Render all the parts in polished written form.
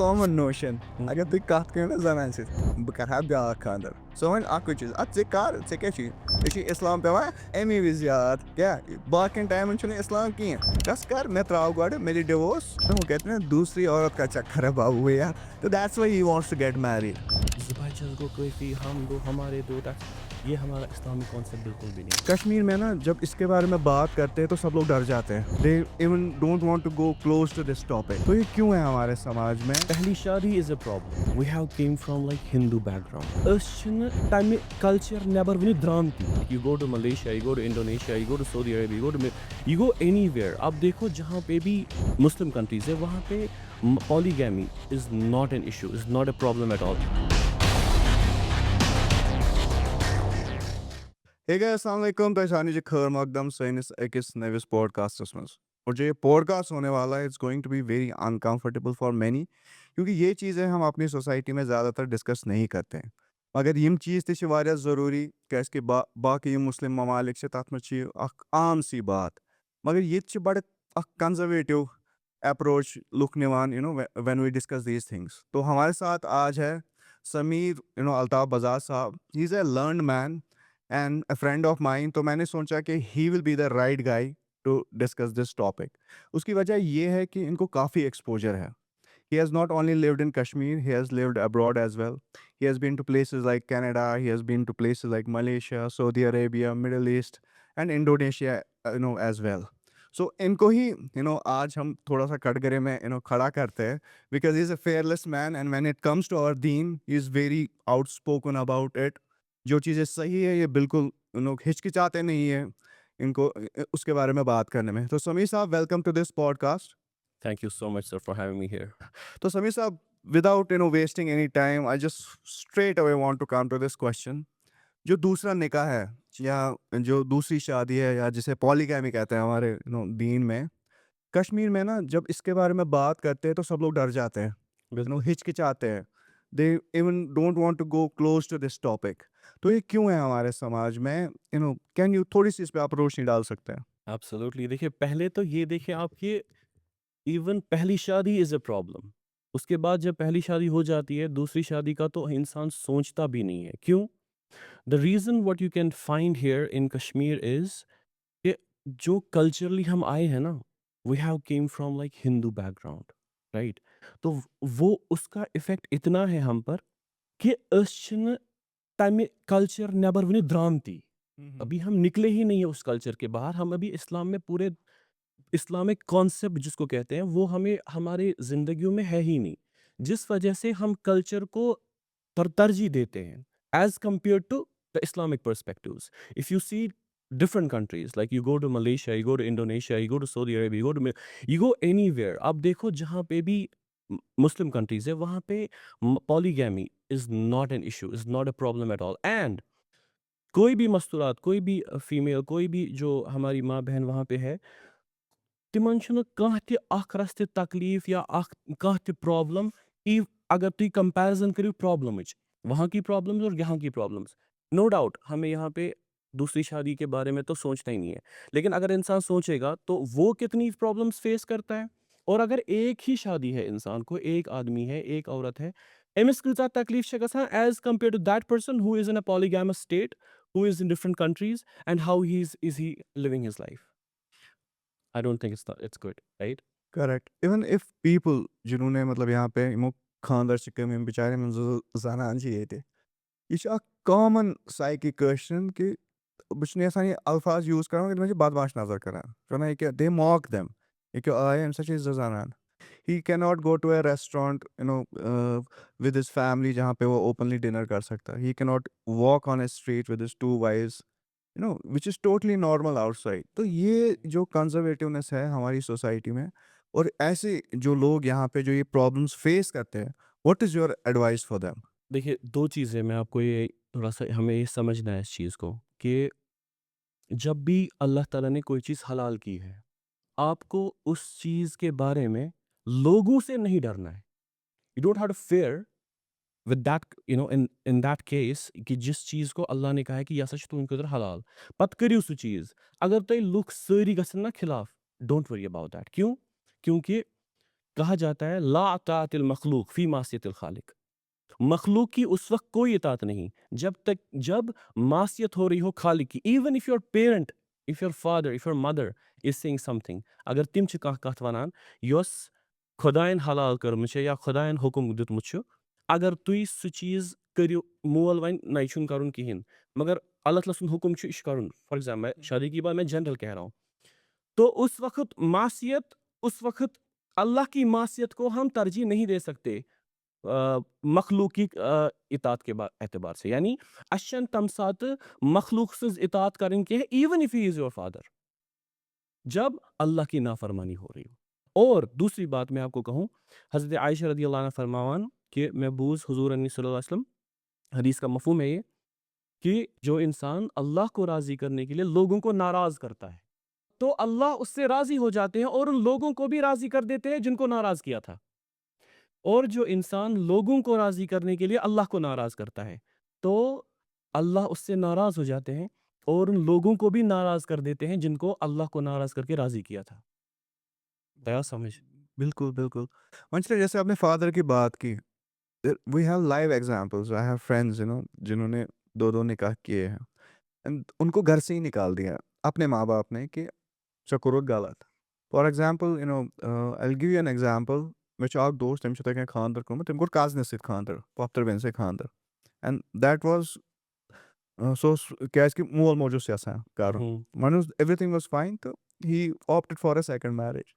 common notion. Hmm. अगर तुम कथ करो ना जनान से बह कर ब्याह खानदर सो वन अक चीज अ कर क्या इस्लाम पे अमी विज याद क्या बाकी टाइम इस्लाम कहें कस कर मैं त्राव गो मेरी डिवोर्स वो कहते हैं दूसरी औरत का चक्कर है बाबू यार तो that's why he wants to get married Zubair को कोई हम दो हमारे दो ये हमारा इस्लामी कॉन्सेप्ट बिल्कुल भी नहीं। कश्मीर में ना जब इसके बारे में बात करते हैं तो सब लोग डर जाते हैं they even don't want to go close to this topic तो ये क्यों है हमारे समाज में पहली शादी is a problem we have came from like Hindu background तमें कल्चर नेबर वन द्रामती you go to Malaysia you go to Indonesia you go to Saudi Arabia you go anywhere अब देखो जहाँ पे भी मुस्लिम कंट्रीज है वहाँ पे polygamy is not an issue is not a problem at all. Hey guys अस्सलाम वालेकुम तो शानी जी खैर मकदम सैनिस अकिस नविस पॉडकास्टस में और जो ये पॉडकास्ट होने वाला है it's going to be very uncomfortable for many क्योंकि ये चीज़ें हम अपनी सोसाइटी में ज़्यादातर डिस्कस नहीं करते हैं मगर यम चीज़ तह वारिया ज़रूरी क्या बाकी मुस्लिम ममालिक से तथ में आम सी बात मगर ये बड़ कंजर्वेटिव अप्रोच लुक निवान you know when we discuss these things तो हमारे साथ आज है Sameer Altaf Bajaj sahab he is a learned man and a friend of mine तो मैंने सोचा कि he will be the right guy to discuss this topic उसकी वजह ये है कि इनको काफ़ी एक्सपोजर है he has not only lived in Kashmir, he has lived abroad as well. He has been to places like Canada, he has been to places like Malaysia, Saudi Arabia, Middle East, and Indonesia, as well. So इनको ही आज हम थोड़ा सा कटघरे में खड़ा करते हैं because he is a fearless man and when it comes to our deen he is very outspoken about it. जो चीज़ें सही है ये बिल्कुल हिचकिचाते नहीं है इनको उसके बारे में बात करने में तो समीर साहब welcome to this podcast thank you so much sir for having me here. तो समीर साहब without wasting any time I just straight away want to come to this question जो दूसरा निकाह है या जो दूसरी शादी है या जिसे पॉलीगैमी कहते हैं हमारे दीन में कश्मीर में ना जब इसके बारे में बात करते हैं तो सब लोग डर जाते हैं हिचकिचाते हैं they even don't want to go close to this topic तो ये क्यों है हमारे समाज में कैन यू थोड़ी सी इस पे आप रोशनी डाल सकते हैं एब्सोल्युटली देखिए पहले तो ये देखिए आप ये इवन पहली शादी इज अ प्रॉब्लम उसके बाद जब पहली शादी हो जाती है दूसरी शादी का तो इंसान सोचता भी नहीं है क्यों। The reason what you can find here in Kashmir is कि जो कल्चरली हम आए हैं ना we have came from like Hindu background right. तो वो उसका इफेक्ट इतना है हम पर कि तमें कल्चर नेबर वन द्रामती अभी हम निकले ही नहीं है उस कल्चर के बाहर हम अभी इस्लाम में पूरे इस्लामिक कॉन्सेप्ट जिसको कहते हैं वो हमें हमारे ज़िंदगियों में है ही नहीं जिस वजह से हम कल्चर को तरजीह देते हैं as compare to the Islamic perspectives. If you see different countries like you go to Malaysia you go to Indonesia you go to Saudi Arabia you go anywhere अब देखो जहाँ पे भी मुस्लिम कंट्रीज है वहाँ पे polygamy is not an issue is not a problem at all and कोई भी मस्तूरात कोई भी फीमेल कोई भी जो हमारी माँ बहन वहाँ पे है तिमन छुन कह ति अख रस ति तकलीफ या अख कह ति प्रॉब्लम ई अगर तुम कंपैरिजन करो प्रॉब्लम्स वहाँ की प्रॉब्लम्स और यहाँ की प्रॉब्लम्स नो डाउट हमें यहाँ पे दूसरी शादी के बारे में तो सोचना ही नहीं है लेकिन अगर इंसान सोचेगा तो वो कितनी प्रॉब्लम्स फेस करता है और अगर एक ही शादी है इंसान को एक आदमी है एक औरत है एमिस कۭژاہ तकलीफ छ गژھان as compare to that person who is in a polygamous state who is in different countries and how he is he living his life. I don't think it's good, right? Correct even if people जिन्होंने मतलब यहाँ पे यमो खानदार छ कम बेचारे जनान ये यह common psychic question कि बस ये अल्फाज यूज कर बदमाश नजर कर दे मॉक देम ये आय अम जनान he cannot go to a restaurant with his family जहाँ पे वो openly dinner कर सकता है he cannot walk on a street with his two wives which is totally normal outside तो ये जो कंजर्वेटिवनेस है हमारी सोसाइटी में और ऐसे जो लोग यहाँ पे जो ये प्रॉब्लम्स फेस करते हैं what is your advice for them देखिए 2 चीज़ें मैं आपको ये थोड़ा-सा हमें ये समझना है इस चीज़ को कि जब भी अल्लाह ताला ने कोई चीज़ हलाल की है, आपको उस चीज़ के बारे में लोगों से नहीं डरना है। You don't have to fear with that in that case कि जिस चीज़ को अल्लाह ने कहा है कि यह हसा छ तुहंदि खٲطرٕ हलाल। पत करियो सु चीज़। अगर तुम लुक सारी गژھن ना खिलाफ, डोंट वरी अबाउट दैट। क्यों? क्योंकि कहा जाता है ला तातिल मखलूक फी मासियतिल खालिक। मखलूक की उस वक्त कोई इतात नहीं जब मासियत हो रही हो खालिक की। Even if your parent, if your father, if your mother is saying something, अगर तिम छ कह कथ वनान योस खुदायन हलाल कर्म या खुदायन हुक्म दितमुत छ, अगर तुई सु चीज करियो मोल वन ना छुन करुन किहिन, मगर अल्लाह ताला सुन हुक्म छ इश करुन। फॉर एग्जांपल मैं शादी की बात मैं जनरल कह रहा हूँ, तो उस वक्त मासियत, उस वक्त अल्लाह की मासियत को हम तरजीह नहीं दे सकते मखलूक की इतात के एतबार से। यानी अशन तम सात मखलूक सज इतात करें के even if he is your father, जब अल्लाह की नाफरमानी हो रही हो। और दूसरी बात मैं आपको कहूँ, हज़रत आयशा रदी अल्लाह अन्हा फरमावान कि मैं बूज़ हुजूर सल्लल्लाहु अलैहि वसल्लम, हदीस का मफहूम है ये कि जो इंसान अल्लाह को राज़ी करने के लिए लोगों को नाराज़ करता है, तो अल्लाह उससे राज़ी हो जाते हैं और उन लोगों को भी राज़ी कर देते हैं जिनको नाराज़ किया था। और जो इंसान लोगों को राज़ी करने के लिए अल्लाह को नाराज़ करता है, तो अल्लाह उससे नाराज़ हो जाते हैं और उन लोगों को भी नाराज़ कर देते हैं जिनको अल्लाह को नाराज़ करके राज़ी किया था। आया समझ? बिल्कुल, बिल्कुल। मंचले जैसे आपने फ़ादर की बात की, we have live examples, I have friends जिन्होंने 2-2 निकाह किए हैं एंड उनको घर से ही निकाल दिया अपने माँ-बाप ने कि ژےٚ کوٚرُتھ غلط. For example I'll give you an example. مےٚ چھُ اکھ دوست تٔمِس چھُ یِتھَے کٔنۍ خانٛدر کوٚرمُت. تٔمۍ کوٚر کزنہِ سۭتۍ خانٛدر, پۄپھتٕر بیٚنہِ سۭتۍ خانٛدر. اینڈ دیٹ واز سُہ اوس کیٛازِکہِ مول موج اوس یژھان کَرُن. हुँ, وۄنۍ اوس everything was fine تہٕ he opted for a second marriage.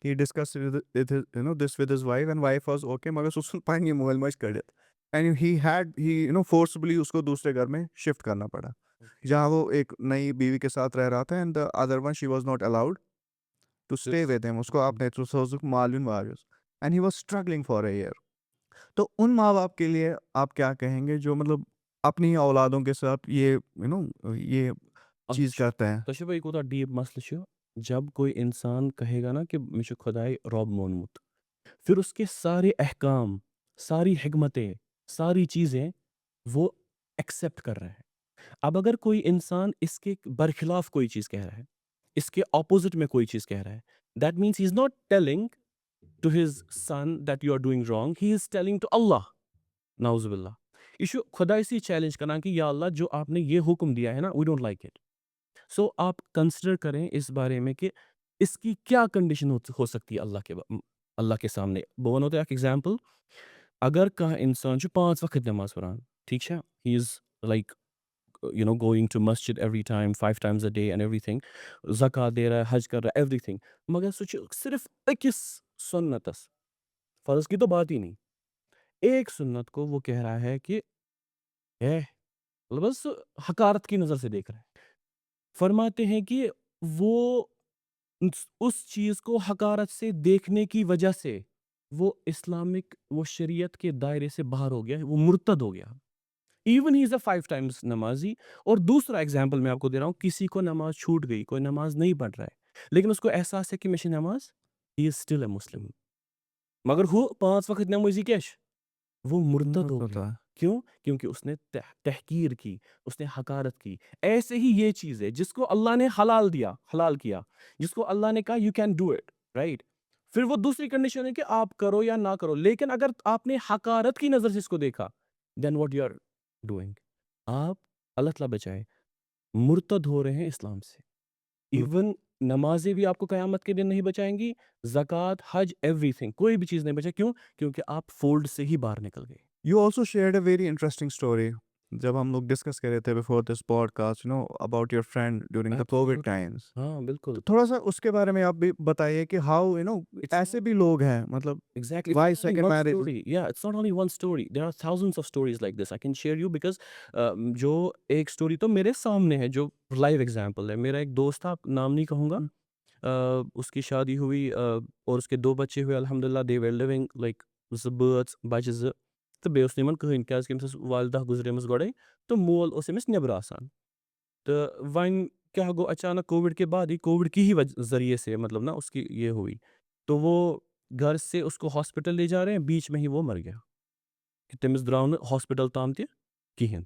He discussed with his, this with his wife and wife was okay مگر سُہ ژھُن پنٛنی مٲلۍ ماجہِ کٔڑِتھ. And he forcibly उसको दूसरे घर में शिफ्ट करना पड़ा. ओके। जहाँ वो एक नई बीवी के साथ रह रहा था and the other one she was not allowed to stay सिर्फ़ with him. उसको आपने तो सोचो मालूम warriors and he was struggling for a year. तो उन माँ बाप के लिए आप क्या कहेंगे जो मतलब अपनी ही औलादों के साथ ये चीज़ अच्छा, करते हैं? तो भाई कोता डीप मसला छ, जब कोई इंसान कहेगा ना कि मुझे खुदाई रब मोनमुत, फिर उसके सारे अहकाम, सारी हिकमतें, सारी चीज़ें वो एक्सेप्ट कर रहा है। अब अगर कोई इंसान इसके बरखिलाफ कोई चीज़ कह रहा है, इसके ऑपोजिट में कोई चीज़ कह रहा है, that means he is not telling to his son that you are doing wrong, he is telling to अल्लाह, नाउज़ुबिल्लाह। ये शु खुदा से चैलेंज करना कि या अल्लाह जो आपने ये हुक्म दिया है ना, वी डोंट लाइक इट। सो आप कंसिडर करें इस बारे में कि इसकी क्या कंडीशन हो सकती है अल्लाह के सामने। बह वनो तोह एग्जाम्पल, अगर कह इंसान 5 वक्त नमाज पढ़ान, ठीक है, he is like going to masjid every time 5 times a day and everything, ज़कात दे रहा है, हज कर रहा है, everything, मगर सो सिर्फ अकिस सुन्नतस, फ़र्ज़ की तो बात ही नहीं, एक सुन्नत को वो कह रहा है कि है मतलब बस हकारत की नज़र से देख रहा है। फरमाते हैं कि वो उस चीज़ को हकारत से देखने की वजह से वो इस्लामिक, वो शरीयत के दायरे से बाहर हो गया, वो मुर्तद हो गया। Even he is a 5 times नमाज़ी। और दूसरा एग्ज़ाम्पल मैं आपको दे रहा हूँ, किसी को नमाज़ छूट गई, कोई नमाज़ नहीं पढ़ रहा है, लेकिन उसको एहसास है कि मैं नमाज़, ही इज़ स्टिल अ मुस्लिम। मगर हु 5 वक़्त नमाज़ी क्या छ? वो मुर्तद हो गया। होता है। क्यों? क्योंकि उसने तहकीर की, उसने हकारत की। ऐसे ही ये चीज़ है जिसको अल्लाह ने हलाल किया, जिसको अल्लाह ने कहा you can do it, right? फिर वो दूसरी कंडीशन है कि आप करो या ना करो, लेकिन अगर आपने हकारत की नज़र से इसको देखा, then what you are doing? आप, अल्लाह ताला बचाए, मुर्तद हो रहे हैं इस्लाम से। इवन नमाज़ें भी आपको क़यामत के दिन नहीं बचाएँगी, ज़कात, हज, एवरीथिंग, कोई भी चीज़ नहीं बचा। क्यों? क्योंकि आप फ़ोल्ड से ही बाहर निकल गए। You also shared a very interesting story जब हम लोग डिस्कस कर रहे थे before this podcast, about your friend during the COVID absolutely. times. हाँ, तो बिल्कुल। थोड़ा-सा उसके बारे में आप भी बताइए कि how It's ऐसे भी लोग हैं मतलब Exactly. why It's not only second one marriage? story. Yeah, it's not only one story. There are thousands of stories like this. I can share you because जो एक स्टोरी तो मेरे सामने है, जो लाइव एग्जांपल है। मेरा एक दोस्त था, नाम नहीं कहूँगा। उसकी शादी हुई और उसके 2 बच्चे हुए अल्हम्दुलिल्लाह। दे वर लिविंग लाइक ज़ बर्ड्स बच्चे ज़ तो बेस निमन कहीं क्या कि वालदा गुजरेमस गड़े तो मोल उस अमिस नेबर आसान तो वन क्या गो अचानक कोविड के बाद ही कोविड की ही ज़रिए से मतलब ना उसकी ये हुई तो वो घर से उसको हॉस्पिटल ले जा रहे हैं, बीच में ही वो मर गया कि तमिस द्राव न हॉस्पिटल ताम तह कहें।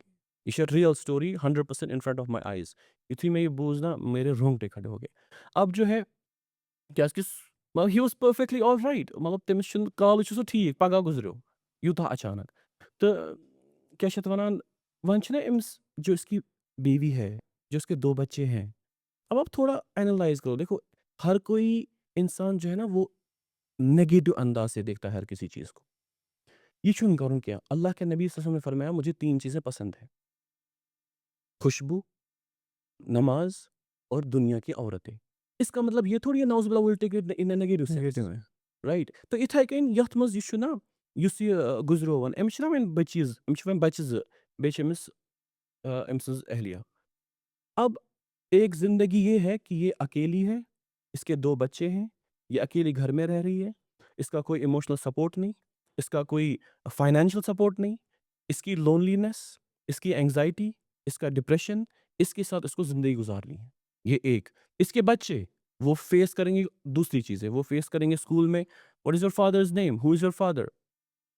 ये real story 100% in front of my eyes. युथी मैं ये बूझ ना मेरे रोंगटे खड़े हो गए। अब जो है क्या मतलब he was perfectly all right मतलब तमिस छुन काल छु सो ठीक पगह गुजरियो यूथा अचानक तो क्या छ वनान वन छ ना इम्स जो इसकी बीवी है जो इसके 2 बच्चे हैं अब आप थोड़ा एनालाइज़ करो देखो हर कोई इंसान जो है ना वो नेगेटिव अंदाज़ से देखता है हर किसी चीज़ को। ये छुन करूँ क्या? अल्लाह के नबी सल्लल्लाहु अलैहि वसल्लम ने फरमाया मुझे 3 चीज़ें पसंद हैं, खुशबू, नमाज़ और दुनिया की औरतें। इसका मतलब ये थोड़ी है नाउज़ुबिल्लाह will take it in a negative negative sense, है। राइट? तो इत्थै कٔनۍ यथ मंज़ यह छु ना युस ये गुज़रो वन अमिस छु ना वोनी बचीज़ अमिस छु वोनी बच्चे 2 बेय्इ छ अमिस अमि सٕंज अहलिया। अब एक ज़िंदगी ये है कि ये अकेली है, इसके 2 बच्चे हैं, ये अकेली घर में रह रही है, इसका कोई इमोशनल सपोर्ट नहीं, इसका कोई फाइनेंशियल सपोर्ट नहीं, इसकी लोनलीनेस, इसकी एंग्ज़ायटी, इसका डिप्रेशन, इसके साथ इसको ज़िंदगी गुज़ारनी है। ये एक। इसके बच्चे, वो फेस करेंगे दूसरी चीज़ें, वो फेस करेंगे स्कूल में, what is your father's name? Who is your father?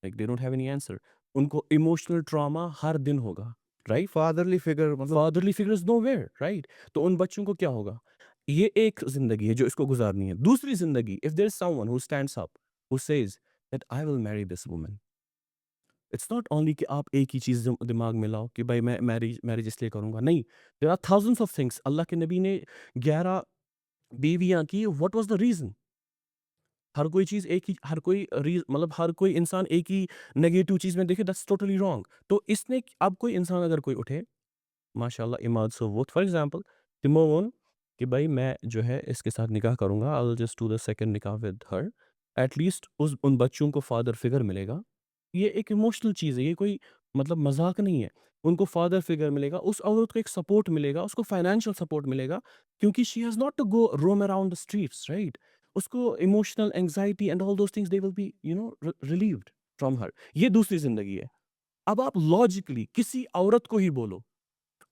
Like they don't have any answer. उनको इमोशनल ट्रॉमा हर दिन होगा, राइट? फादरली फिगर मतलब fatherly figure is nowhere, right? तो उन बच्चों को क्या होगा? ये एक ज़िंदगी है जो इसको गुज़ारनी है। दूसरी ज़िंदगी if there is someone who stands up, who says that I will marry this woman. It's not only कि आप एक ही चीज़ दिमाग में लाओ कि भाई मैं मैरिज मैरिज इसलिए करूँगा, नहीं। There are thousands of things अल्लाह के नबी ने 11 बीवियाँ की, व्हाट वाज़ द रीज़न? हर कोई चीज़ एक ही हर कोई मतलब हर कोई इंसान एक ही नेगेटिव चीज़ में देखे दैट्स टोटली रॉन्ग। तो इसने अब कोई इंसान अगर कोई उठे माशाल्लाह इमाद सोबूत फॉर एग्जांपल तिमो वोन कि भाई मैं जो है इसके साथ निकाह करूँगा I will just do the second निकाह विद हर एटलीस्ट उस उन बच्चों को फादर फिगर मिलेगा। ये एक इमोशनल चीज़ है, ये कोई मतलब मज़ाक नहीं है। उनको फादर फिगर मिलेगा, उस औरत को एक सपोर्ट मिलेगा, उसको फाइनेंशियल सपोर्ट मिलेगा क्योंकि she has not to go roam around the streets, right? उसको emotional anxiety and all those things they will be relieved from her. ये दूसरी ज़िंदगी है। अब आप लॉजिकली किसी औरत को ही बोलो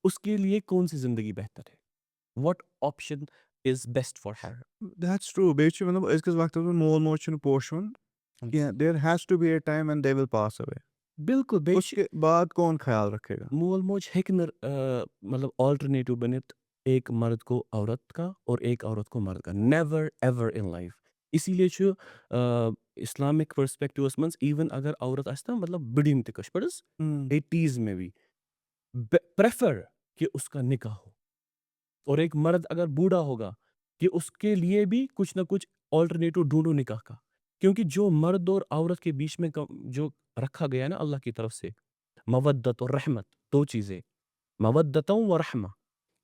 उसके लिए कौन-सी ज़िंदगी बेहतर है? What option is best for her? That's true बेच मतलब अज़कस वक़्तस मंज़ मोल मोज छुन पोशवन कहिं there has to be a time when they will pass away बिल्कुल, बेशक उसके बाद कौन ख़्याल रखेगा? मोल-मोज हेक्कि नर मतलब अल्टरनेटिव बनित एक मर्द को औरत का और एक औरत को मर्द का। Never ever in life. इसीलिए छु इस्लामिक पर्सपेक्टिवस मंज़ इवन अगर औरत आसि ना मतलब बिड़िन ति कश पड़स हुँ, 80s में भी प्रेफर कि उसका निकाह हो। और एक मर्द अगर बूढ़ा होगा कि उसके लिए भी कुछ ना कुछ ऑल्टरनेटिव ढूंढो निकाह का, क्योंकि जो मर्द और औरत के बीच में जो रखा गया है ना अल्लाह की तरफ से मवद्दत और रहमत, दो चीजें, मवद्दतों व रहमा।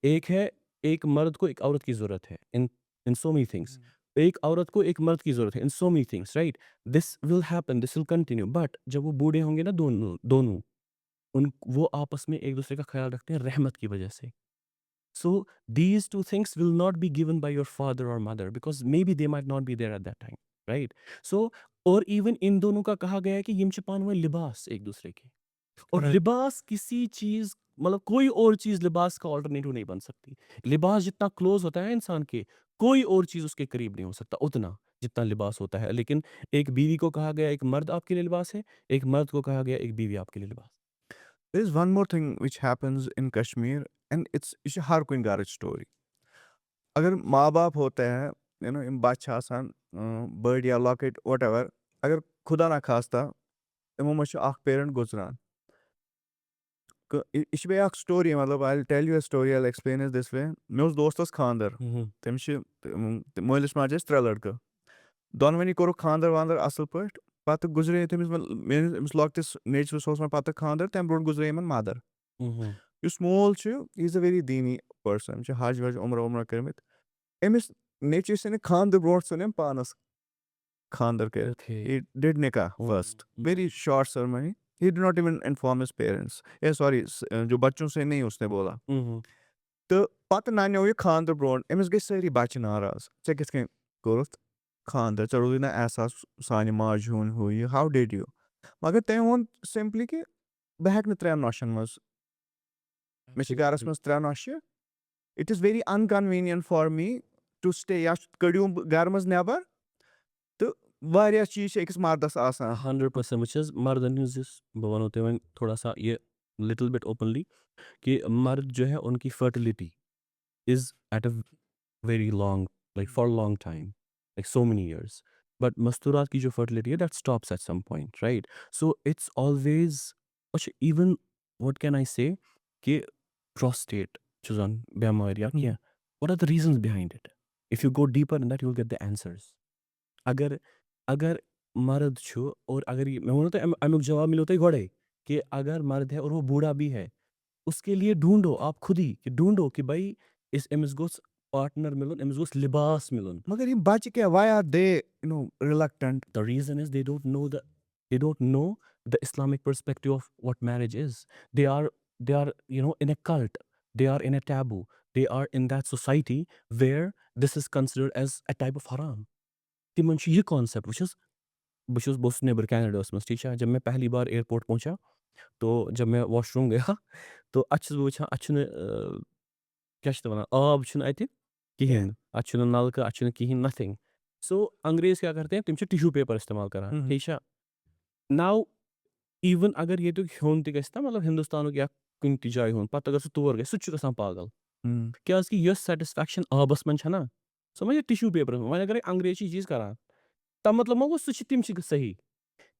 एक है एक मर्द को एक औरत की जरूरत है इन इन सो मेनी थिंग्स, हुँ। एक औरत को एक मर्द की जरूरत है in so many things, right? This will happen, this will continue, but जब वो बूढ़े होंगे ना दोनों दोनों उन वो आपस में एक दूसरे का ख्याल रखते हैं रहमत की वजह से। So these two things will not be given by your father or mother because maybe they might not be there at that time, right? So और इवन इन दोनों का कहा गया है कि यिम छ पानवय लिबास एक दूसरे के, और राइट। लिबास किसी चीज मतलब कोई और चीज लिबास का ऑल्टरनेटिव नहीं बन सकती। लिबास जितना क्लोज होता है इंसान के, कोई और चीज उसके करीब नहीं हो सकता उतना जितना लिबास होता है। लेकिन एक बीवी को कहा गया एक मर्द आपके लिए लिबास है, एक मर्द को कहा गया एक बीवी आपके लिए लिबास। There is one more thing which happens in Kashmir and it's यह हर कुन घरच स्टोरी। अगर माँ-बाप होते हैं, यम बच्चे छ आसान बड़ या लॉकेट व्हाटएवर अगर खुदा ना खास्ता यमो मंझ छ अख पेरेंट गुजरान यह छ अख स्टोरी मतलब I will tell you a story I will explain it this way मे ओस दोस्तस खानदर हम्म तमिस छ मलिस माजे 3 लड़कं दोनवनी कोरुक खानदर वानदर असल पट पत गुजरे तमिस मेरिस लॉकटिस नेचरस ओस पत खानदर तम ब्रोट गुजरे यमन मदर हम्म युस मोल छ ही इज अ वेरी दीनी पर्सन छ हज वज उम्र करमित अमिस नेचर से खानदर ब्रोट सन पानस खानदर कर okay. he did nikah first very short ceremony he did not even inform his parents sorry जो बच्चों से नहीं उसने बोला तो पत नान्यो ये खानदर ब्रोट अमिस गई सारी बच्चे नाराज चे किस कोरुत खानदर चे रोदी ना एहसास सानि माज हुन हु ये how did you मगर तम वोन simply कि बह हेक नह 3 नौशन मज मे छ गरस मज 3 नौशि it is very inconvenient for me to stay या कड़ियो घर मज नेबर तो वारिया चीज छ अकिस मर्दस आसान 100% which is मर्दन यूज दिस बह वनो ते वोन थोड़ा सा ये लिटिल बिट ओपनली कि मर्द जो है उनकी fertility is eight a very long like for long time, like so many years. But masturat ki jo fertility hai, that stops at some point, right? So it's always even what can I say कि prostate chosen बीमारी या क्या, what are the reasons behind it? If you go deeper in that, you'll get the answers. अगर अगर मर्द छु और अगर ये मैं बोलूँ तो अमुक जवाब मिलो तो घोड़े कि अगर मर्द है और वो बूढ़ा भी है, उसके लिए ढूंढो आप खुद ही कि ढूंढो कि भाई इस अमिस गोस पार्टनर मिलन, अमिस गोस लिबास मिलन. मगर ये बच क्या, why are they reluctant? The reason is they don't know the Islamic perspective of what marriage is. They are in a cult. They are in a taboo. They are in that society where this is considered as a type of haram. तिमन ये concept बस neighbour Canada मज ठीक है. जब मैं पहली बार airport पहुंचा तो जब मैं वॉशरूम गया तो अच्छे वुचान क्या वन आब अत कहें अत नलक अत कहें नथिंग. सो अंग्रेज क्या करते हैं, तिम टिश्यू पेपर इस्तेमाल करान ठीक है. नाउ इवन अगर ये ह्योन तह मतलब हिंदुस्तान या कुन तह जाय ह्योन पत अगर सह तोर गए सह गसान पागल क्या कि सेटिस्फैक्शन आबस मन ना समझ टिश्यू पेपर वन अगर अंग्रेज चीज करान तब मतलब मा गो सह तिम सही.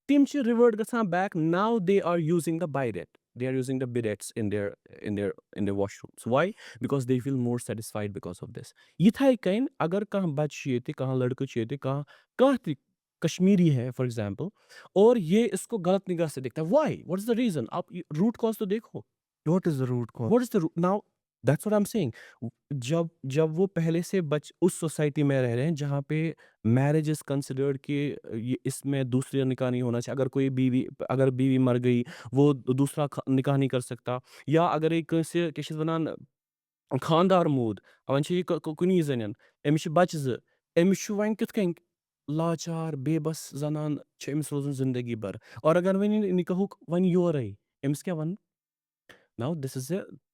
Tim revert gasan back. Now they are using the bidet. They are using the bidets in their washrooms. Why? Because they feel more satisfied because of this. Yithai kain agar कहाँ बच्ची ये थी, कहाँ लड़के ये थे, कहाँ थी कश्मीरी है फॉर एग्जाम्पल और ये इसको गलत निगाह से देखता है. Why? What is the reason? आप रूट कॉज तो देखो. What is the root cause? What is the root? Now that's what I'm saying. जब वो पहले से उस सोसाइटी में रह रहे हैं जहाँ पे मैरिज इज कंसिडर्ड कि ये इसमें दूसरा निकाह नहीं होना चाहिए. अगर बीवी मर गई वो दूसरा निकाह नहीं कर सकता. या अगर एक से क्या वनान खानदार मूद वन ये कुनी जन अमिस बच्चे ज अमिस वन कित कन लाचार बेबस जनान अमिस रोजन जिंदगी भर. और अगर वन निकाहुक वन योरे अमिस क्या वन. नाउ दिस इज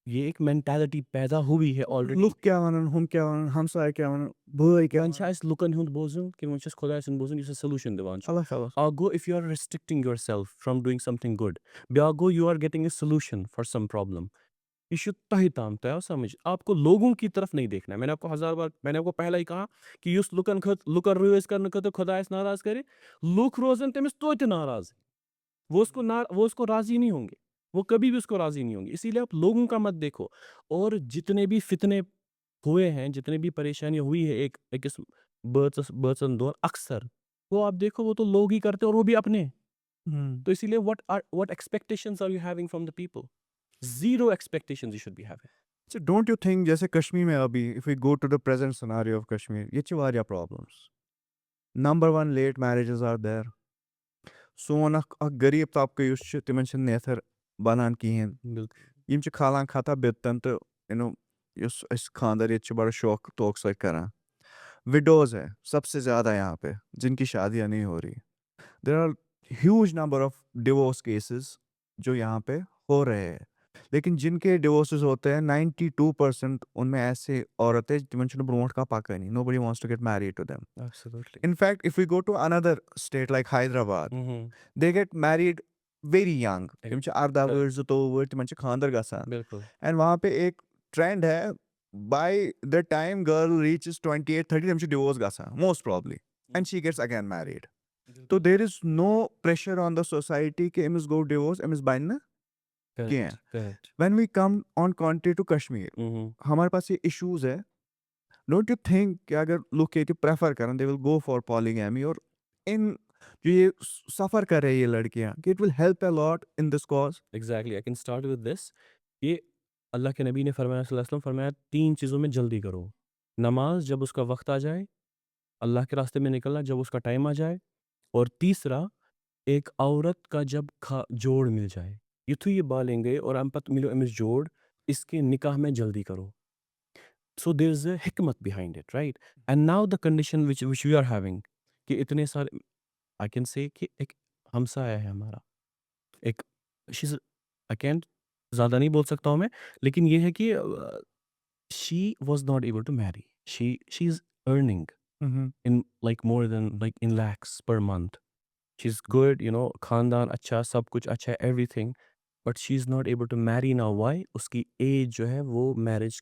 ये एक मेंटालिटी पैदा हुई है ऑलरेडी. Look क्या वनन, हम क्या वनन, हमसाय क्या वनन, भाई क्या वन छ लुकन हुंद बोजन कि वन छ खुदा सन बोजन यस सॉल्यूशन दिवान छ. Allah Allah. Go if you are restricting yourself from doing something good. Go you are getting a solution for some problem. ये शुद्ध ताम तय समझ आपको लोगों की तरफ नहीं देखना है. मैंने आपको हजार बार मैंने आपको पहला ही कहा कि युस लुकन रोज करने खत खुदा नाराज करे लुक रोजन तमिस तो नाराज. वो उसको राजी नहीं होंगे. वो कभी भी उसको राजी नहीं होंगे. इसीलिए आप लोगों का मत देखो. और जितने भी फितने हुए हैं, जितने भी परेशानियां हुई है एक इस बर्तन दौर अक्सर वो आप देखो वो तो लोग ही करते और वो भी अपने. तो इसीलिए what expectations are you having from the people? Zero expectations you should be having. So don't you think जैसे कश्मीर में अभी if we go to the present scenario of Kashmir, ये छ वारिया problems. Number one, late marriages are there. सोन गरीब तबका use छ तिमन छ नेथर बनान कहें. बिल्कुल यम छ खालान खाता बितन तो युस अस खानदार ये छ बड़ा शौक तोक सत करान. विडोज है सबसे ज़्यादा यहाँ पे जिनकी शादियाँ नहीं हो रही. There are huge number of divorce cases जो यहाँ पे हो रहे हैं. लेकिन जिनके डिवोर्सेस होते हैं 92% उनमें ऐसे औरतें तिमन छुन ब्रोंठ का पकनी. Nobody wants to get married to them. absolutely. In fact, if we go to another state like Hyderabad, they get married very young. तिम छ 18 वर्ष ज़तोवर तिमन छ खानदार गसान. बिल्कुल एंड वहाँ पे एक ट्रेंड है by the time girl reaches 28-30 तिम छ divorce गसान most probably and she gets again married. So there is no pressure on the society कि अमिस गो डिवोर्स अमिस बन correct correct. when we come on contrary to Kashmir हमारे पास ये issues है. Don't you think कि अगर लोग ये prefer करें they will go for polygamy और इन जो ये सफ़र कर रही है लड़कियाँ कि it will help a lot in this cause. Exactly. I can start with this. ये अल्लाह के नबी ने फरमाया सल्लल्लाहु अलैहि वसल्लम फरमाया 3 चीज़ों में जल्दी करो. नमाज जब उसका वक्त आ जाए, अल्लाह के रास्ते में निकलना जब उसका टाइम आ जाए, और तीसरा एक औरत का जब जोड़ मिल जाए. युथु ये बालेंगे और हम पत मिलो अमिस जोड़ इसके निकाह में जल्दी करो. So there's a hikmat behind it, right? And now the condition which we are having कि इतने सारे I can say कि एक हमसाया है हमारा. एक she's I can't ज़्यादा नहीं बोल सकता हूँ मैं, लेकिन ये है कि she was not able to marry. She's earning in like more than like in lakhs per month. She's good, खानदान अच्छा, सब कुछ अच्छा है, everything, but she's not able to marry now. Why? उसकी एज जो है वो मैरिज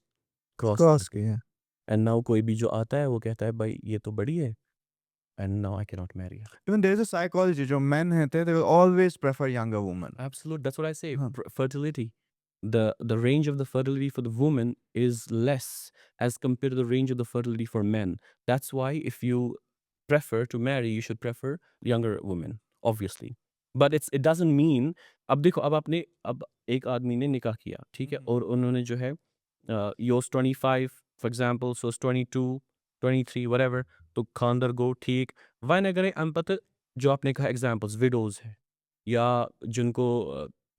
क्रॉस Cross की है. एंड नाउ कोई भी जो आता है वो कहता है भाई ये तो बड़ी है, and now I cannot marry her. Even there is a psychology जो men हैं they will always prefer younger women. Absolute. That's what I say. हाँ. Fertility. The range of the fertility for the woman is less as compared to the range of the fertility for men. That's why if you prefer to marry, you should prefer younger women, obviously. But it doesn't mean अब देखो अब एक आदमी ने निकाह किया, ठीक है? और उन्होंने जो है he was 25 for example, so it's 22, 23 whatever, तो खानदार गो ठीक वह न करें हम पता जो आपने कहा एग्जांपल्स विडोज है या जिनको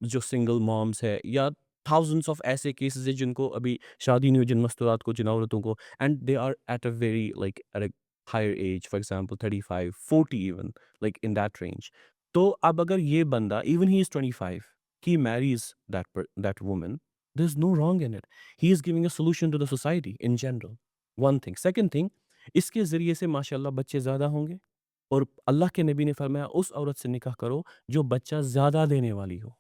जो सिंगल मॉम्स है या thousands ऑफ ऐसे केसेस है जिनको अभी शादी नहीं हुई जिन मस्तूरात को जिन औरतों को and they are at a very like at a higher age for example 35 40 even like in that range तो अब अगर ये बंदा even he is 25 he marries that woman there's no wrong in it he is giving a solution to the society in general one thing second thing इसके ज़रिए से माशाल्लाह बच्चे ज़्यादा होंगे और अल्लाह के नबी ने फरमाया उस औरत से निकाह करो जो बच्चा ज़्यादा देने वाली हो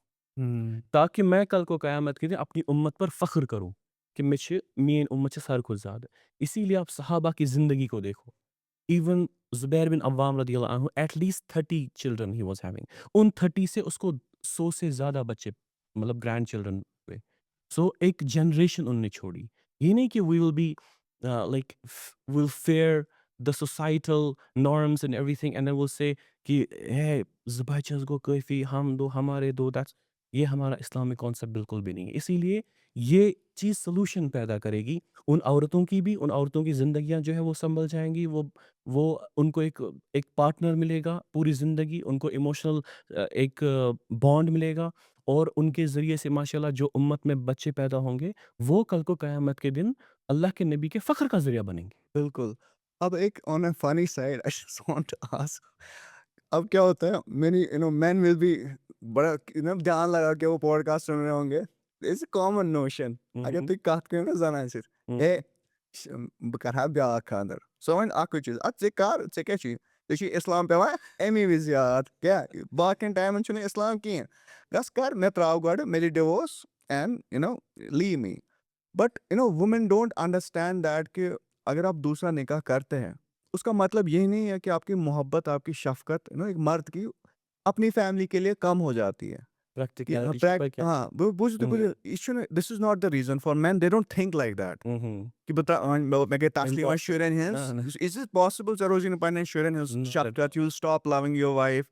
ताकि मैं कल को क़यामत के दिन अपनी उम्मत पर फ़ख्र करूँ कि मेन उम्मत से सार खुद ज़्यादा इसीलिए आप सहाबा की ज़िंदगी को देखो इवन ज़ुबैर बिन अव्वाम रदियल्लाहु अन्हु at least 30 children he was having उन 30 से उसको 100 से ज़्यादा बच्चे मतलब ग्रैंड चिल्ड्रन हुए सो एक जनरेशन उनने छोड़ी ये नहीं कि we will be like will fear the societal norms and everything and then will say कि हे बच्चों को काफ़ी हम दो हमारे दो दैट्स ये हमारा इस्लामिक कॉन्सेप्ट बिल्कुल भी नहीं है इसीलिए ये चीज़ सोल्यूशन पैदा करेगी उन औरतों की भी उन औरतों की ज़िंदगियाँ जो है वो संभल जाएंगी वो उनको एक एक पार्टनर मिलेगा पूरी ज़िंदगी उनको इमोशनल एक बॉन्ड मिलेगा और उनके ज़रिए से माशाल्लाह जो उम्मत में बच्चे पैदा होंगे वो कल को क़यामत के दिन अल्लाह के नबी के फ़ख्र का ज़रिया बनेंगे बिल्कुल अब एक on a funny side I just want to ask अब क्या होता है मेनी मैन विल बी बड़ा ध्यान लगा के वो पॉडकास्ट सुन रहे होंगे इट्स कॉमन नोशन अगर तुम कत करो ना जनान सत ए बह कर ब्याक खानदर सो वन अक चीज चे कर चे क्या चे इस्लाम पे अमी विज याद क्या बाकिन टाइम इस्लाम कहें गस कर मे त्राव गड मे divorce and leave me but women don't understand that कि अगर आप दूसरा निकाह करते हैं उसका मतलब यही नहीं है कि आपकी मोहब्बत आपकी शफकत एक मर्द की अपनी फैमिली के लिए कम हो जाती है कि प्रैक्टिकलिटी पर क्या हाँ this is not the reason for man they don't think like that कि बता मैं के तस्लीमा शुरन हिंस इज इट पॉसिबल सरोजिन पन्ने शुरन हिंस शफकत you will stop loving your wife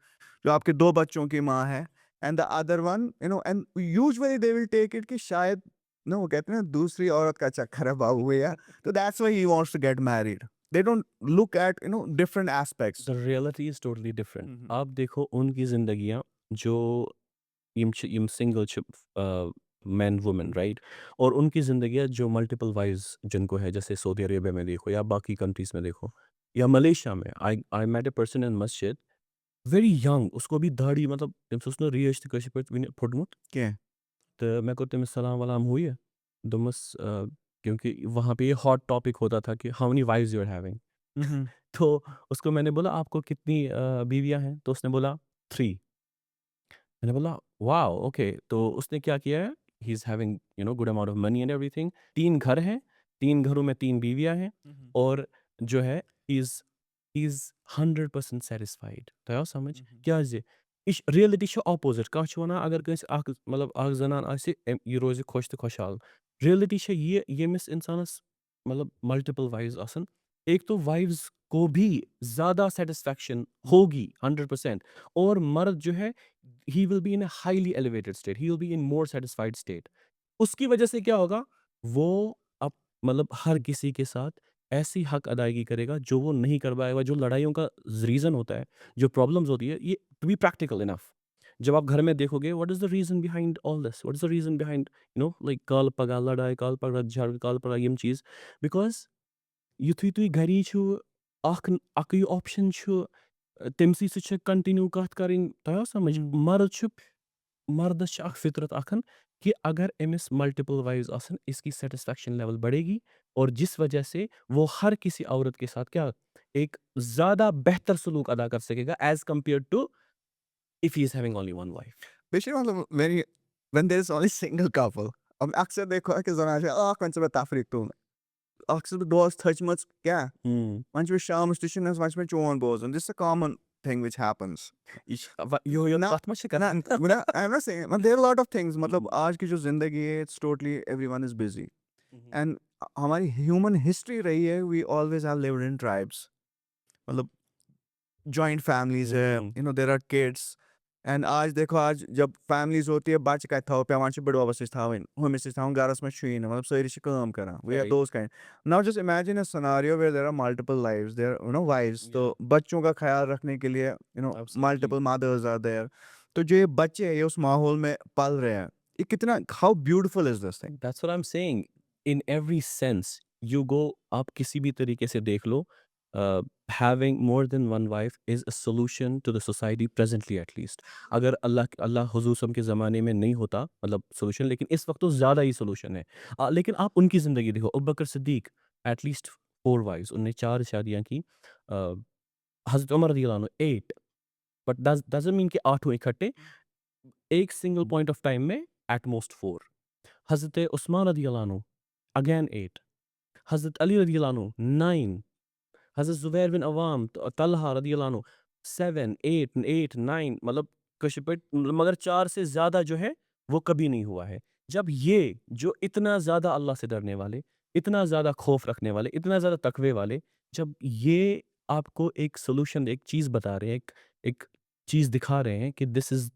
जो आपके दो बच्चों की माँ है and the other one and usually they will take it कि शायद वो कहते हैं ना दूसरी औरत का चक्कर है बाबू भैया तो that's why he wants to get married they don't look at different aspects. The reality is totally different आप देखो उनकी ज़िंदगियाँ जो यम सिंगल मैन वुमेन राइट और उनकी ज़िंदगियाँ जो मल्टीपल वाइज जिनको है जैसे सऊदी अरेबिया में देखो या बाकी कंट्रीज़ में देखो या मलेशिया में I met a person in मस्जिद वेरी यंग उसको भी दाढ़ी मतलब तम उसने रियश फुटमुत क्या तो मैं को तमिस सलाम वलाम हुई है दोमस क्योंकि वहाँ पे ये हॉट टॉपिक होता था कि how many wives you are having तो उसको मैंने बोला आपको कितनी बीवियां हैं तो उसने बोला 3 मैंने बोला वाओ ओके तो उसने क्या किया है ही is having good amount of money and everything 3 घर हैं 3 घरों में 3 बीवियां हैं और जो है इज 100% satisfied तो समझ क्या जे इश रियलिटी ऑपोजिट कह वन अगर कंस मतलब जनान आसे ये रोज खुश तो खुशहाल रियलिटी ये यमिस इंसानस मतलब मल्टीपल वाइव्स आसन एक तो वाइव्स को भी ज्यादा सेटिस्फेक्शन होगी 100% और मर्द जो है he will be in a highly elevated state he will be in more satisfied state उसकी वजह से क्या होगा वो अब मतलब हर किसी के साथ ऐसी हक अदायगी करेगा जो वो नहीं कर पाएगा जो लड़ाइयों का रीजन होता है जो प्रॉब्लम्स होती है ये टू बी प्रैक्टिकल इनफ जब आप घर में देखोगे what is the reason behind all this what is the reason behind like काल पगा लड़ाई काल पगा झगड़ काल पगा यम चीज बिकॉज युथुई तुई घरी छु अक ऑप्शन छु तमसी से कंटिन्यू कत करें तो समझ मर्द छु मर्दस छ फितरत अखन कि अगर एमिस मल्टीपल वाइव्स आसन इसकी सेटिस्फेक्शन लेवल बढ़ेगी और जिस वजह से वो हर किसी औरत के साथ क्या एक ज्यादा बेहतर सलूक अदा कर सकेगा as compare to if he is having only one wife बेशक मतलब मेरी when there is only single couple अब अक्सर देखो है कि जना से कौन से तफरीक तो Ach so dós thachmats kya? Hmm. Manchmal shams tischen as manchmal chon bozen. This is a common thing which happens. Yo Na Tatma से na करना I'm not saying there are a lot of things मतलब आज की जो जिंदगी है it's totally everyone is busy and हमारी human history रही है we always have lived in tribes मतलब जॉइंट फैमिलीज है you know there are kids and आज देखो आज जब फैमिलीज होती है बच का था पेवान से बड़ो बस थावन हमें से थावन गारस में शुइन मतलब सारी से काम करा we are Right. Those kind now just imagine a scenario where there are multiple lives there you know wives तो बच्चों का ख्याल रखने के लिए you know Absolutely. Multiple mothers are there तो जो ये बच्चे हैं ये उस माहौल में पल रहे हैं ये कितना how beautiful is this thing That's what I'm saying. In every sense, you go आप किसी भी तरीके से देख लो, having more than one wife is a solution to the society presently at least. अगर अल्लाह हुजूर सल्लल्लाहु के ज़माने में नहीं होता मतलब solution, लेकिन इस वक्त तो ज़्यादा ही solution है। लेकिन आप उनकी ज़िंदगी देखो, अबू बकर सिद्दीक at least 4 wives, उन्होंने 4 शादियाँ की। हज़रत उमर रज़ियल्लाहु अन्हु 8, but doesn't mean कि 8 हुए इकट्ठे, एक सिंगल पॉइंट ऑफ टाइम में at most 4। हज़रत उस्मान रज़ियल्लाहु अन्हु again 8, हज़रत अली रज़ियल्लाहु अन्हु 9, हज़रत ज़ुबैर बिन अवाम, तलहा रज़ियल्लाहु अन्हु 7, 8, 9, मतलब कशपट, मगर 4 से ज़्यादा जो है वो कभी नहीं हुआ है। जब ये जो इतना ज़्यादा अल्लाह से डरने वाले, इतना ज़्यादा खौफ रखने वाले, इतना ज़्यादा तकवे वाले, जब ये आपको एक सॉल्यूशन, एक चीज़ बता रहे हैं, एक चीज़ दिखा रहे हैं कि this is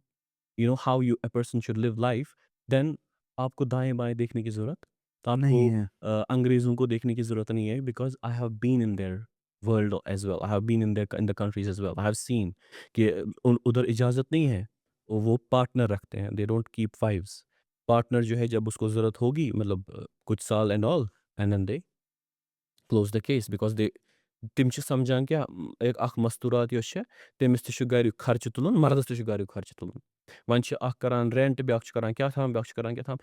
how you a person should live life, then आपको दाएँ-बाएँ देखने की ज़रूरत, आपको नहीं है अंग्रेज़ों को देखने की ज़रूरत नहीं है, because I have been in their world as well. I have been in the countries as well. I have seen कि उधर इजाज़त नहीं है, वो पार्टनर रखते हैं, they don't keep wives. Partner जो है जब उसको ज़रूरत होगी, मतलब कुछ साल and all, and then they close the case because they تِم چھِ سمجھان کیٛاہ اکھ مستوٗرات یۄس چھےٚ تٔمِس تہِ چھُ گریُک خرچہٕ تُلُن، مردَس تہِ چھُ گریُک خرچہٕ تُلُن۔ وۄنۍ چھِ اکھ کران رینٹ، بیٛاکھ چھُ کران کیٛاہ تھام، بیٛاکھ چھُ کران کیٛاہ تھام۔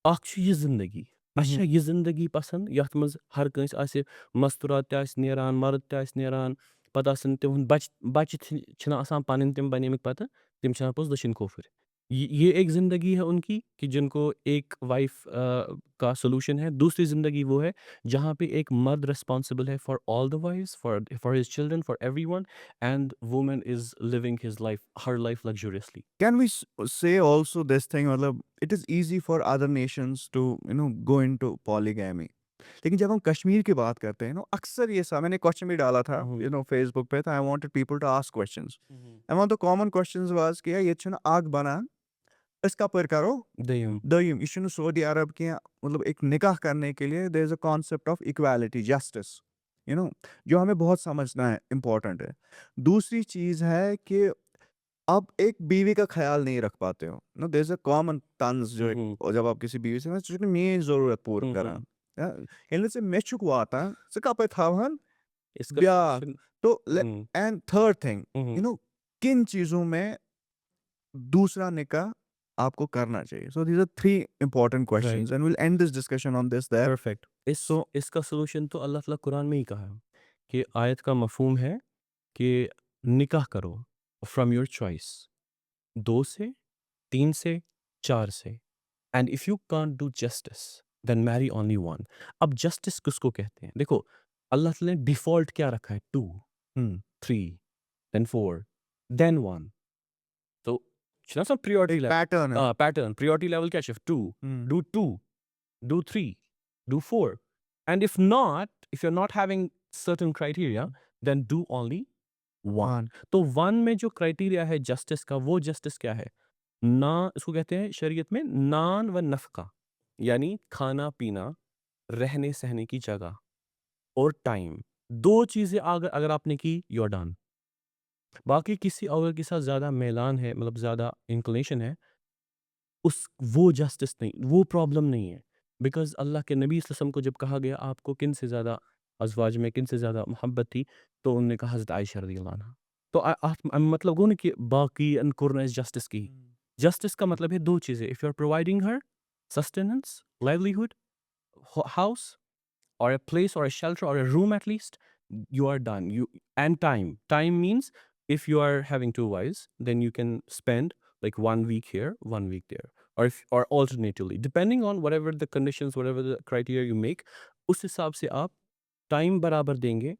اکھ چھُ یہِ زندگی، اَسہِ چھےٚ یہِ زندگی پسنٛد یَتھ منٛز ہر کٲنٛسہِ آسہِ مستوٗرات تہِ آسہِ نیران، مرد تہِ آسہِ نیران، پتہٕ آسن تِہُنٛد بچہِ چھِنہٕ آسان پنٕنۍ تِم بنیمٕتۍ پتہٕ، تِم چھِ آسان پوٚتُس دٔچھِنۍ کھوفٕرۍ۔ یہ ایک زندگی ہے ان کی کہ جن کو ایک وائف کا سولوشن ہے، دوسری زندگی وہ ہے جہاں پہ ایک مرد ریسپانسبل ہے for all the ways, for his children, for every one, and woman is living his life, her life luxuriously. Can we say also this thing मतलब it is easy for other nations to you know go into polygamy लेकिन जब हम कश्मीर की बात करते हैं ना अक्सर ये सा मैंने क्वेश्चन भी डाला था यू नो फेसबुक पे तो I wanted people to ask questions and one of the common questions was कि ये छुन आग बना इसका पर करो دٔیِم दयम ये छुन सऊदी अरब के मतलब एक निकाह करने के लिए there is a concept of equality justice you know जो हमें बहुत समझना है इम्पोर्टेंट है दूसरी चीज है कि आप एक बीवी का ख्याल नहीं रख पाते हो no there is a common तंज जो और जब आप किसी बीवी से ना मेन जरूरत पूर्ण करा यह से मेचुक वाता से का पे थावन इसका ब्याह solution- तो hmm, and third thing hmm, you know किन चीजों में दूसरा निकाह आपको करना चाहिए so these are three important questions and will end this discussion on this that perfect. इसका सोल्यूशन तो अल्लाह ताला कुरान में ही कहा है कि आयत का मफहूम है कि निकाह करो फ्रॉम योर चॉइस, 2 से, 3 से, 4 से, and if you can't do justice then marry only one. अब जस्टिस किसको कहते हैं? देखो, अल्लाह ताला ने डिफॉल्ट क्या रखा है? 2, 3, देन 4, देन 1। तो छना सब priority एक level, पैटर्न है pattern priority level क्या है? 2, do 2, do 3, do 4, and if not, if you're not having certain criteria, then do only 1। One तो 1 में जो क्राइटेरिया है जस्टिस का, वो जस्टिस क्या है? ना, इसको कहते हैं शरीयत में नान व नफका, यानी खाना पीना, रहने सहने की जगह और टाइम। 2 चीजें अगर अगर आपने की, यू आर डन। बाकी किसी और के साथ ज्यादा मैलान है, मतलब ज्यादा इंक्लिनेशन है, उस वो जस्टिस नहीं, वो प्रॉब्लम नहीं है। बिकॉज अल्लाह के नबी सल्लल्लाहु अलैहि वसल्लम को जब कहा गया आपको किन से ज़्यादा अज़वाज में किन से ज़्यादा मोहब्बत थी, तो उन्होंने कहा हज़रत आयशा रज़ियल्लाहु अन्हा। तो आप मतलब वो नहीं कि बाकी अनकुरना इज जस्टिस की। जस्टिस का मतलब है 2 चीज़ें, if you are providing her sustenance, livelihood, house or a place or a shelter or a room at least, you are done. You and time means if you are having 2 wives, then you can spend like 1 week here, 1 week there, or alternatively, depending on whatever the conditions, whatever the criteria you make, उस हिसाब से आप time बराबर देंगे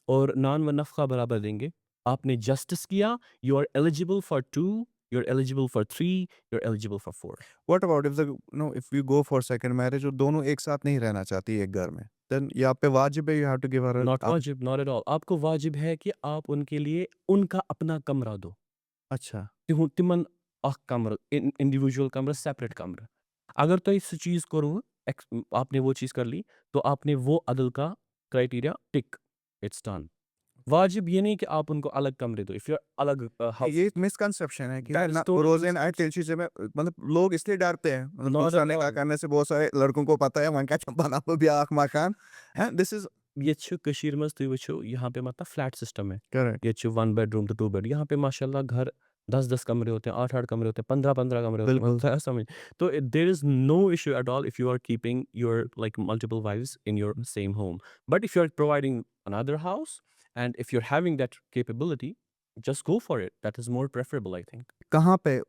और नान व नफ़क़ा बराबर देंगे। आपने जस्टिस किया, you are eligible for 2, you're eligible for 3, you're eligible for 4. What about if the if you go for second marriage और दोनों एक साथ नहीं रहना चाहती एक घर में, then ये आप पे वाजिब है, you have to give her not आप वाजिब, नॉट एट ऑल। आपको वाजिब है कि आप उनके लिए उनका अपना कमरा दो। अच्छा तिमन अख कमरा, इंडिविजुअल कमरा, सेपरेट कमरा। अगर तो इस चीज़ को आपने वो चीज़ कर ली, तो आपने वो अदल का क्राइटेरिया टिक, इट्स डन। वाजिब ये नहीं कि आप उनको अलग कमरे दो। इफ यू अलग हाउस, ये मिसकंसेप्शन है कि दैट इज ना टोटली रोज़ेन आई टेल चीज़ें में मतलब लोग इसलिए डरते हैं मतलब नॉट दूसरा एट निकाह ऑल। करने से बहुत सारे लड़कों को पता है वहाँ क्या बना तो ब्याह मकान है दिस इज ये कशीर मज तुई वुचो, यहाँ पे मतलब फ्लैट सिस्टम है। करेक्ट ये 1 बेडरूम तो 2 बेड, यहाँ पे माशाल्लाह घर 10-10 कमरे होते हैं, 8-8 कमरे होते हैं, 15-15 कमरे होते हैं, बिल्कुल मतलब ऐसा में। तो there is no issue at all if you are keeping your like multiple wives in your same home. But if you are providing another house and if you are having that capability, just go for it. That is more preferable I think. कहाँ पे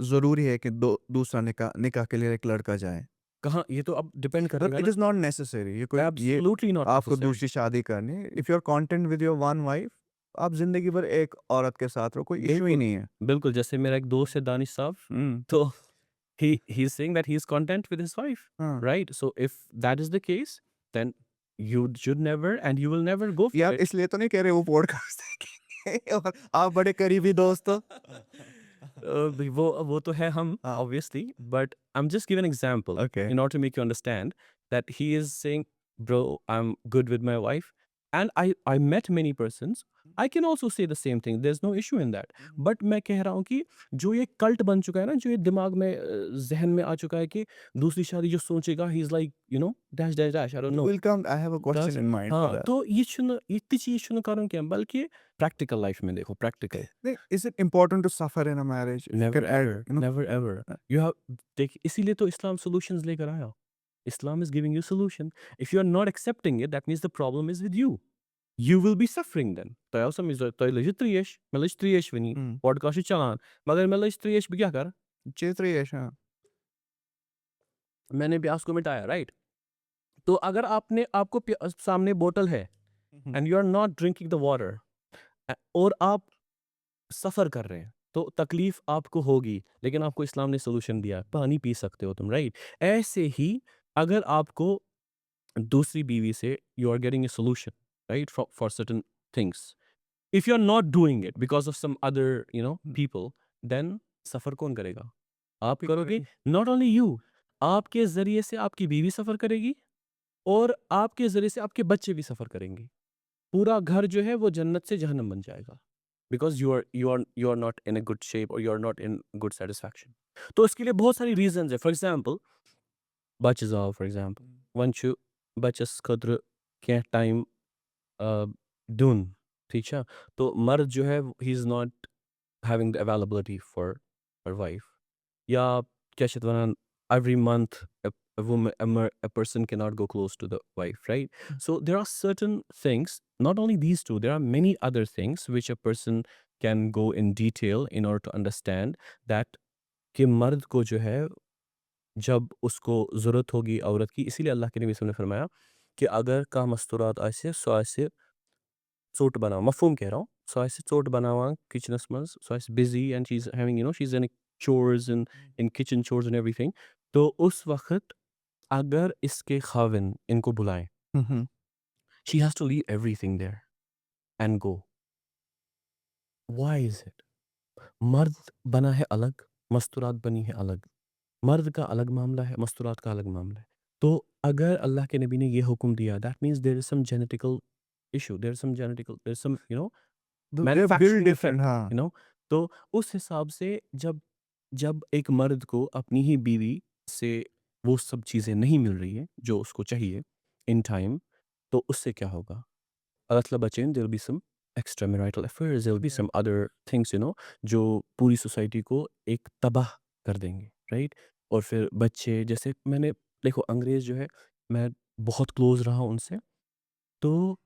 ज़रूरी है कि दो दूसरा निकाह निकाह के लिए एक लड़का जाए कहाँ, ये तो अब डिपेंड करेगा इट ना। इज़ नॉट नेसेसरी ये कोई ये एब्सोल्युटली नॉट आपको नेसेसरी। दूसरी शादी करनी है if you are content with your one wife आप जिंदगी भर एक औरत के साथ रहो कोई इशू ही बिल्कुल, नहीं है बिल्कुल। जैसे मेरा एक दोस्त है दानिश साहब, तो he's saying that he's content with his wife, हाँ right? So if that is the case, then you should never and you will never go for यार it. इसलिए तो नहीं कह रहे वो पॉडकास्ट देखेंगे और आप बड़े करीबी दोस्त हो वो तो है हम हाँ obviously, but I'm just giving an example okay in order to make you understand that he is saying, bro, I'm good with my wife, and I met many persons. I can also say the same thing. There's no issue in that. But मैं कह रहा हूँ कि जो ये cult बन चुका है ना, जो ये दिमाग में जहन में आ चुका है कि दूसरी शादी जो सोचेगा, he is like, you know, dash dash dash, I don't know. We'll come. I have a question Does in mind for हाँ, that. तो ये छुन इतनी चीज़ छुन कारण क्या, बल्कि प्रैक्टिकल लाइफ में देखो, प्रैक्टिकल। नहीं, is it important to suffer in a marriage? If you never can add, ever, you know, never ever. You have, देख इसीलिए तो इस्लाम सॉल्यूशंस लेकर आया। Islam is giving you solution. If you are not accepting it, that means the problem is with you. You will be suffering then. तो यार समझ लो, तो लज त्रियश, मैं लज त्रियश बनी, पॉडकास्ट चलान, मगर मैं लज त्रियश भी क्या कर, चेतरी है शाह. मैंने प्यास को मिटाया, राइट? तो अगर आपने आपको सामने बोतल है and you are not drinking the water और आप सफ़र कर रहे हैं, तो तकलीफ आपको होगी, लेकिन आपको इस्लाम ने सोल्यूशन दिया, पानी पी सकते हो तुम, राइट? ऐसे ही अगर आपको दूसरी बीवी से you are getting a solution, right, for certain things, if you are not doing it because of some other people, then suffer कौन करेगा? आप करोगे। नॉट ओनली यू, आपके ज़रिए से आपकी बीवी सफ़र करेगी और आपके ज़रिए से आपके बच्चे भी सफ़र करेंगे। पूरा घर जो है वो जन्नत से जहन्नम बन जाएगा, because you are not in a good shape और you are not in good satisfaction. तो इसके लिए बहुत सारी रीजंस है। फॉर एग्जांपल, बच्चे जाओ, फॉर एग्जांपल वन छु बच्चस खतर क्या टाइम दून, ठीक है? तो मर्द जो है ही is not having the availability for her wife. Yeah, क्या one every month a woman a person cannot go close to the wife, right? So there are certain things, not only these two, there are many other things which a person can go in detail in order to understand that कि मर्द को जो है जब उसको ज़रूरत होगी औरत की, इसीलिए अल्लाह के नबी वसल्लम ने फरमाया कि अगर का मस्तूरात आसे सो आसे țoट बनाओ, मफ़हूम कह रहा हूँ, सो ऐसे țoट बनावा किचनस मंज़, सो ऐसे busy and she's having, she's in chores and in kitchen chores and everything, तो उस वक़्त अगर इसके ख़ाविन इनको बुलाएँ, she has to leave everything there and go. Why is it? मर्द बना है अलग, मस्तूरात बनी है अलग। मर्द का अलग मामला है, मस्तूरात का अलग मामला है। तो अगर अल्लाह के नबी ने ये हुक्म दिया, that means there is some genetical issue, there's some, They're built manufacturing different, effect, हाँ. तो उस हिसाब से जब जब एक मर्द को अपनी ही बीवी से वो सब चीज़ें नहीं मिल रही है जो उसको चाहिए इन टाइम, तो उससे क्या होगा? अल्लाह ताला बचाए, there will be some extra marital affairs, there will be some other things, जो पूरी सोसाइटी को एक तबाह कर देंगे, राइट? और फिर बच्चे, जैसे मैंने देखो अंग्रेज़ जो है, मैं बहुत क्लोज़ रहा हूँ उनसे, तो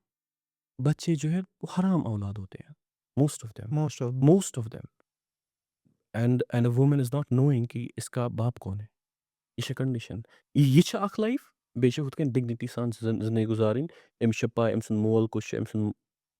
बच्चे जो है वो हराम औलाद होते हैं, most of them, Most of them. Most of them. And a woman is not knowing कि इसका बाप कौन है। ये छ कंडीशन। ये छ अख लाइफ, बेइछ हुथ कन डिग्निटी सान ज़िंदगी गुजारिन। अमिस छ पाय अमि सुंद मोल कुछ छ, अमि सुंद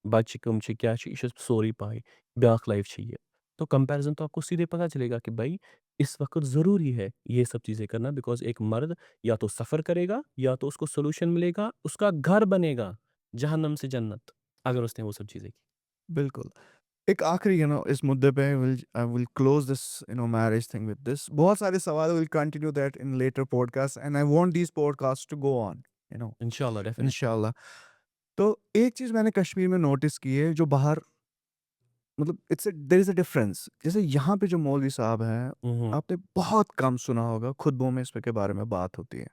बच्चे कम छ, क्या छ, ये छ सोरी पाय। ब्याख लाइफ छ ये। तो कंपैरिज़न तो आपको सीधे पता चलेगा कि भाई इस वक़्त ज़रूरी है ये सब चीज़ें करना, बिकॉज़ एक मर्द या तो सफ़र करेगा या तो उसको सॉल्यूशन मिलेगा, उसका घर बनेगा जहन्नम से जन्नत, अगर उसने वो सब चीज़ें की। बिल्कुल। एक आखिरी इस मुद्दे पे I will close this marriage thing with this. बहुत सारे सवाल will continue that in later podcast and I want these podcast to go on इंशाल्लाह डेफिनिटली। इंशाल्लाह। तो एक चीज़ मैंने कश्मीर में नोटिस की है जो बाहर मतलब देयर इज़ अ डिफरेंस। जैसे यहाँ पे जो मौलवी साहब हैं, हुँ, हुँ। आपने बहुत कम सुना होगा खुतबों में इस पे के बारे में बात होती है।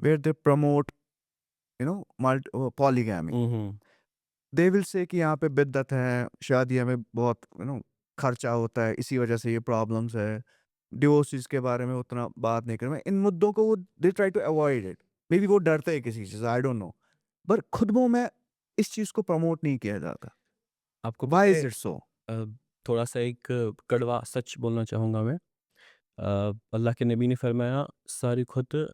Where they promote polygamy. हुँ, हुँ। दे विल से कि यहाँ पे बिद्दत है, शादियाँ में बहुत खर्चा होता है, इसी वजह से ये प्रॉब्लम्स है। डिवोर्सेस के बारे में उतना बात नहीं करें। इन मुद्दों को वो they try to avoid it. Maybe वो डरते हैं किसी चीज़ से, आई डोंट नो। पर खुतबों में इस चीज़ को प्रमोट नहीं किया जाता। आपको व्हाई पता है इज़ इट सो? अ, थोड़ा-सा एक कड़वा सच बोलना चाहूँगा मैं। अल्लाह के नबी ने फरमाया सारी खुद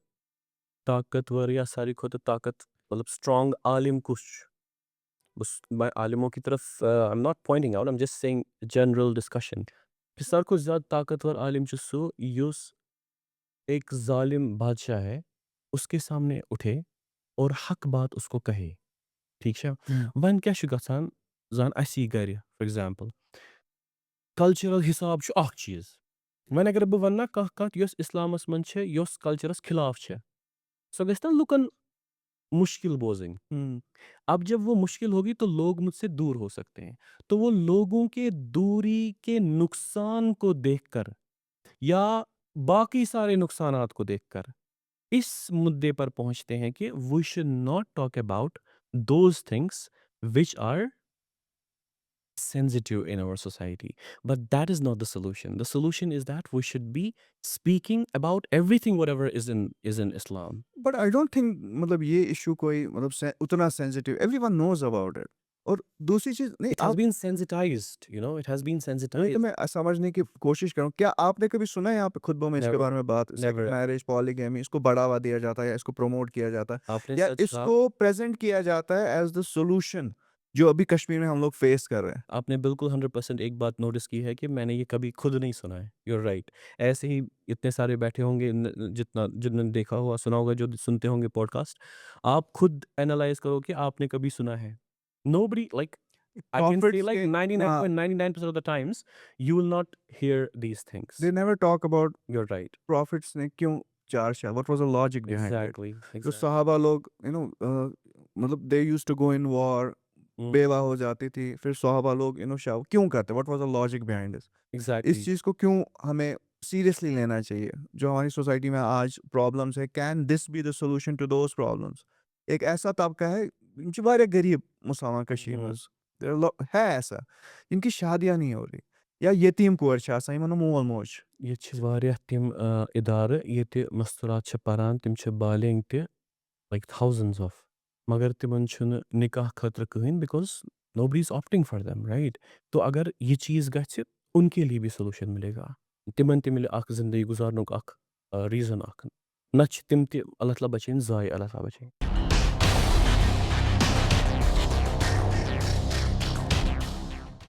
ताकतवर या सारी खुद ताकत मतलब स्ट्रॉन्ग आलिम कुछ बस मैं आलिमों की तरफ I am not pointing out I am just saying general discussion कि सार को ज़्यादा ताकतवर आलिम छ सो युस एक ज़ालिम बादशाह है उसके सामने उठे और हक बात उसको कहे ठीक है हुँ। वन क्या छ गसान जान असी घर फॉर एग्जांपल कल्चरल हिसाब छ अख चीज वन अगर बह वन्ना कह कत यस इस्लामस मन छ यस कल्चरस खिलाफ छ सो गस ना लुकन मुश्किल बोझिंग हुँ। अब जब वो मुश्किल होगी तो लोग मुझसे दूर हो सकते हैं। तो वो लोगों के दूरी के नुकसान को देखकर या बाकी सारे नुकसानात को देखकर इस मुद्दे पर पहुंचते हैं कि we should not talk about those things which are sensitive in our society, but that is not the solution. The solution is that we should be speaking about everything whatever is in Islam. But I don't think मतलब ये issue कोई उतना sensitive everyone knows about it. और दूसरी चीज़ नहीं It has आप been sensitized, it has been नहीं तो sensitized. मैं समझने की कोशिश कर रहा हूँ। क्या आपने कभी सुना है यहाँ पे खुतबों में इसके Never, बारे में बात सेकंड never. मैरिज, पॉलीगैमी इसको बढ़ावा दिया जाता है या इसको प्रमोट किया जाता है आपने या सच कहा। इसको प्रेज़ेंट किया जाता है एज़ द सॉल्यूशन जो अभी कश्मीर में हम लोग फेस कर रहे हैं? आपने बिल्कुल 100% एक बात नोटिस की है कि मैंने ये कभी खुद नहीं सुना है। You are right. ऐसे ही इतने सारे बैठे होंगे जितना जिन्होंने देखा होगा, सुना होगा, जो सुनते होंगे पॉडकास्ट। आप खुद एनालाइज़ करो कि आपने कभी सुना है। Nobody like I can say prophets like के 99.99% of the times you will not hear these things. They never talk about you are right. Prophets ने क्यों चार्ज किया? What was the logic behind it? Exactly, जो exactly. सहाबा लोग मतलब they used to go in war, हुँ, बेवा हो जाती थी, फिर सहाबा लोग शव क्यों करते? What was the logic behind this? इस एग्ज़ैक्टली। चीज़ को क्यों हमें सीरियसली लेना चाहिए? जो हमारी सोसाइटी में आज प्रॉब्लम्स है, can this be the solution to those problems? एक ऐसा तबका है जो वारिया गरीब मुसलमान कशीर हुँ, मंज़ है ऐसा, जिनकी शादियाँ नहीं हो रही या यतीम कोर छ आसान, यमन नहं मोल मोज छ। ये छ वारियाह तिम इदारे येते मस्तूरात छ परान, तिम छ बालिग ते like thousands of मगर तिमन छुन निकाह खतर कहीं because nobody is opting for them, right? तो अगर ये चीज़ गछ उनके लिए भी सॉल्यूशन मिलेगा तिमन ते मिले अख जिंदगी गुजारनुक अख रीजन अख न छ तिम ते अल्लाह ताला बचेन जाय अल्लाह ताला बचेन